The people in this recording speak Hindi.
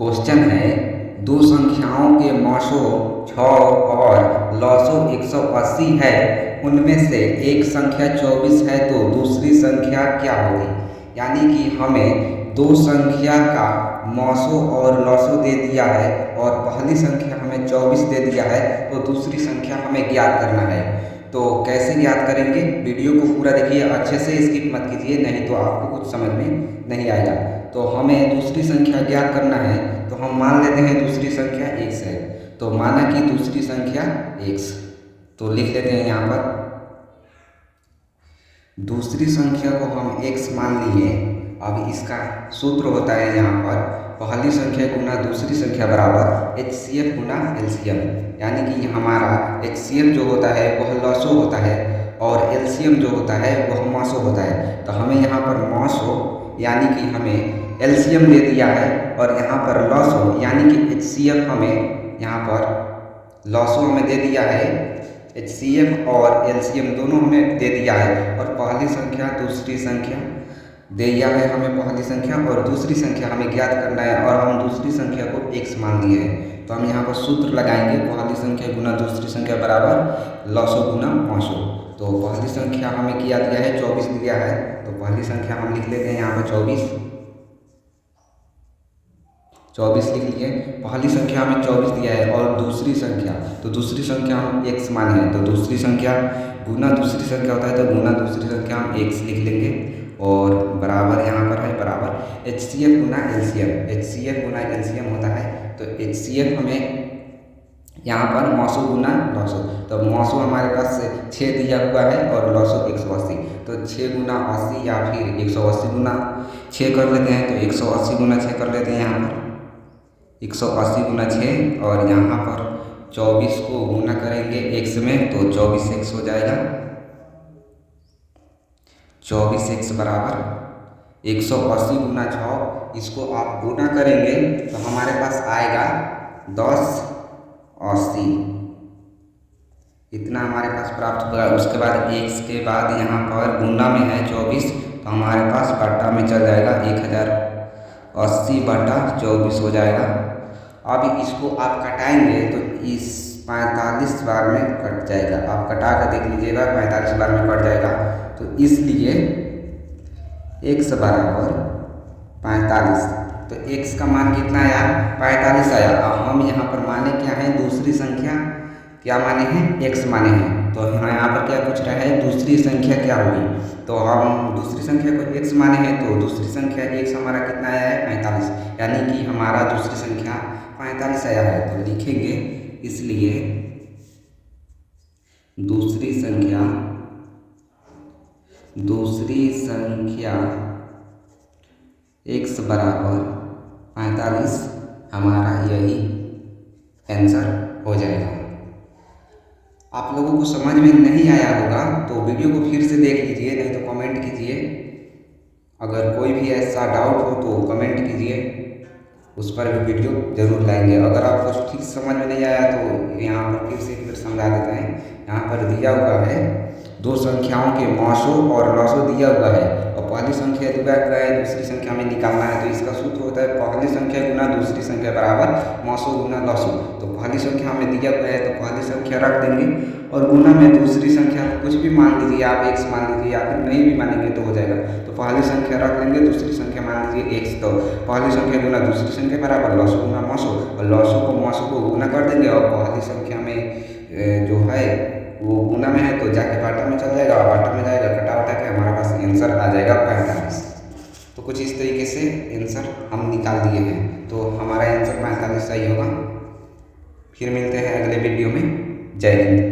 क्वेश्चन है दो संख्याओं के मौसों 6 और लौसों 180 है, उनमें से एक संख्या 24 है तो दूसरी संख्या क्या होगी। यानी कि हमें दो संख्या का मौसों और लौसों दे दिया है और पहली संख्या हमें 24 दे दिया है तो दूसरी संख्या हमें ज्ञात करना है। तो कैसे ज्ञात करेंगे, वीडियो को पूरा देखिए, अच्छे से स्किप मत कीजिए, नहीं तो आपको कुछ समझ में नहीं आएगा। तो हमें दूसरी संख्या ज्ञात करना है तो हम मान लेते हैं दूसरी संख्या x है, तो माना कि दूसरी संख्या x, तो लिख लेते हैं यहाँ पर दूसरी संख्या को हम x मान लिए। अब इसका सूत्र होता है यहाँ पर पहली संख्या गुना दूसरी संख्या बराबर HCF गुना LCM, यानी कि हमारा HCF जो होता है वह लॉसो होता है और LCM जो होता है वह मौसो होता है। तो हमें यहाँ पर मौसो यानी कि हमें LCM दे दिया है और यहाँ पर लॉसो यानी कि HCF हमें यहाँ पर लॉसो हमें दे दिया है, HCF और LCM दोनों हमें दे दिया है। और पहली संख्या दूसरी संख्या दे दिया है हमें, पहली संख्या और दूसरी संख्या हमें ज्ञात करना है और हम दूसरी संख्या को x मान लिए हैं। तो हम यहाँ पर सूत्र लगाएंगे पहली संख्या गुना दूसरी संख्या बराबर लॉसो गुना मौसो। तो पहली संख्या हमें क्या दिया है 24 दिया है, तो पहली संख्या हम लिख लेते हैं यहाँ पर 24 लिख लिए। पहली संख्या हमें 24 दिया है और दूसरी संख्या, तो दूसरी संख्या हम x माने हैं, तो दूसरी संख्या गुना दूसरी संख्या होता है तो गुना दूसरी संख्या हम x लिख लेंगे और बराबर यहाँ पर है बराबर HCF गुना LCM, HCF गुना LCM होता है। तो HCF हमें यहाँ पर मौसो गुना लॉसो, तो मौसो हमारे पास 6 दिया हुआ है और लॉसो 180, तो 6 गुना 80 या फिर 180 गुना 6 कर लेते हैं, तो 180 गुना 6 कर लेते हैं यहाँ पर 180 गुना 6 और यहाँ पर 24 को गुना करेंगे x में तो 24x हो जाएगा, 24x बराबर 180 गुना 6, इसको आप गुना करेंगे तो हमारे पास आएगा 1080, इतना हमारे पास प्राप्त होगा। उसके बाद x के बाद यहाँ पर गुना में है 24 तो हमारे पास बटा में चल जाएगा 1080 बटा 24 हो जाएगा। अब इसको आप कटाएंगे तो इस 45 बार में कट जाएगा, आप कटा कर देख लीजिएगा 45 बार में कट जाएगा। तो इसलिए x बराबर 45, तो x का मान कितना आया 45 आया। अब हम यहाँ पर माने क्या है दूसरी संख्या क्या माने हैं x माने हैं, तो यहाँ पर क्या पूछ रहा है दूसरी संख्या क्या होगी, तो हम दूसरी संख्या को x माने हैं तो दूसरी संख्या x हमारा कितना आया है 45, यानी कि हमारा दूसरी संख्या 45 आया है। तो लिखेंगे इसलिए दूसरी संख्या x बराबर 45 हमारा यही आंसर हो जाएगा। आप लोगों को समझ में नहीं आया होगा तो वीडियो को फिर से देख लीजिए, नहीं तो कमेंट कीजिए। अगर कोई भी ऐसा डाउट हो तो कमेंट कीजिए, उस पर भी वीडियो जरूर लाएंगे। अगर आपको ठीक समझ में नहीं आया तो यहाँ पर फिर से एक बार समझा देते हैं। यहाँ पर दिया हुआ है दो संख्याओं के मौसों और लॉसो दिया हुआ है और पहली संख्या दिया हुआ है दूसरी संख्या में निकालना है, तो इसका सूत्र होता है पहली संख्या गुना दूसरी संख्या बराबर मौसो गुना लॉसो। तो पहली संख्या हमें दिया हुआ है तो पहली संख्या रख देंगे और गुना में दूसरी संख्या कुछ भी मान लीजिए आप x मान लीजिए या फिर नहीं भी मानेंगे तो हो जाएगा। तो पहली संख्या रख लेंगे, दूसरी संख्या मान लीजिए x, तो पहली संख्या गुना दूसरी संख्या बराबर लॉसो गुना मौसो और लॉसो को मौसो को गुना कर देंगे और पहली संख्या में जो है वो गुना में है तो जाके बाटा में चल जाएगा और बाटा में जाएगा कटा वटा के हमारे पास आंसर आ जाएगा 45। तो कुछ इस तरीके से आंसर हम निकाल दिए हैं, तो हमारा आंसर 45 सही होगा। फिर मिलते हैं अगले वीडियो में। जय हिंद।